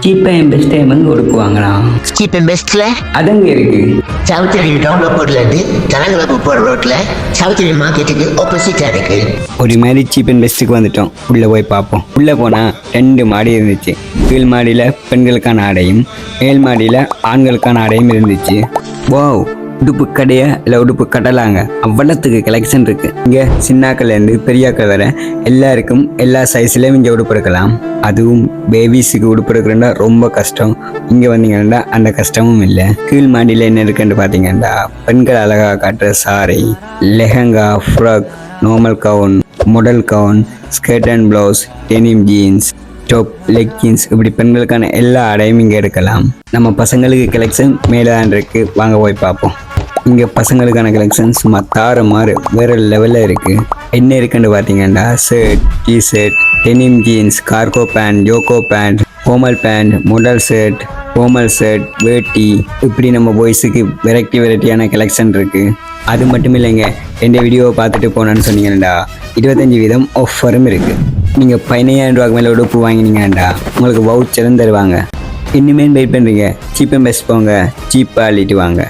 Cheap and best time உடுப்பு வாங்கலாம். Cheap and பெஸ்ட்ல அதங்க இருக்கு. சவுத்ரி டவுன்லோட் போர்ட்லேருந்து தலங்கலப்பு போகிற ரோட்டில் சவுத்ரி மார்க்கெட்டுக்கு ஆப்போசிட்டாக இருக்கு. ஒரு மாதிரி சீப் அண்ட் பெஸ்ட்டுக்கு வந்துட்டோம். உள்ளே போய் பார்ப்போம். உள்ளே போனால் 2 மாடி இருந்துச்சு. கீழ் மாடியில் பெண்களுக்கான ஆடையும் மேல் மாடியில் ஆண்களுக்கான ஆடையும் இருந்துச்சு. வாவ், உடுப்பு கடையை இல்லை உடுப்பு கட்டலாங்க. அவ்வளோத்துக்கு கலெக்ஷன் இருக்குது. இங்கே சின்னாக்கள்லேருந்து பெரியாக்கள் வர எல்லாருக்கும் எல்லா சைஸ்லேயும் இங்கே உடுப்பு எடுக்கலாம். அதுவும் பேபிஸுக்கு உடுப்பு எடுக்கிறேன்னா ரொம்ப கஷ்டம். இங்கே வந்தீங்கன்னா அந்த கஷ்டமும் இல்லை. கீழ் மாடியில் என்ன இருக்குன்னு பார்த்தீங்கன்னா பெண்கள் அழகாக காட்டுற sorry, lehenga, frock, normal gown, model gown, skirt and blouse, denim jeans, top, leggings, இப்படி பெண்களுக்கான எல்லா ஆடையும் இங்கே எடுக்கலாம். நம்ம பசங்களுக்கு கலெக்ஷன் மேலே தான் இருக்குது. வாங்க போய் பார்ப்போம். இங்கே பசங்களுக்கான கலெக்ஷன் சும்மா தாறுமாறு வேறு லெவலில் இருக்குது. என்ன இருக்குன்னு பார்த்தீங்கன்னா shirt, t-shirt, denim jeans, cargo pant, jogger pant, formal pant, model shirt, formal shirt, வேட்டி, இப்படி நம்ம பாய்ஸுக்கு வெரைட்டியான கலெக்ஷன் இருக்குது. அது மட்டும் இல்லைங்க, எந்த வீடியோவை பார்த்துட்டு போனேன்னு சொன்னீங்கன்னா 25% ஆஃபரும் இருக்குது. நீங்கள் 15,000 ரூபாய்க்கு மேலே உடுப்பு வாங்கினீங்கடா உங்களுக்கு வவுச்சரும் தருவாங்க. இன்னுமே வெயிட் பண்ணுறீங்க? சீப் அண்ட் பெஸ்ட் போங்க, சீப்பாக அள்ளிட்டு வாங்க.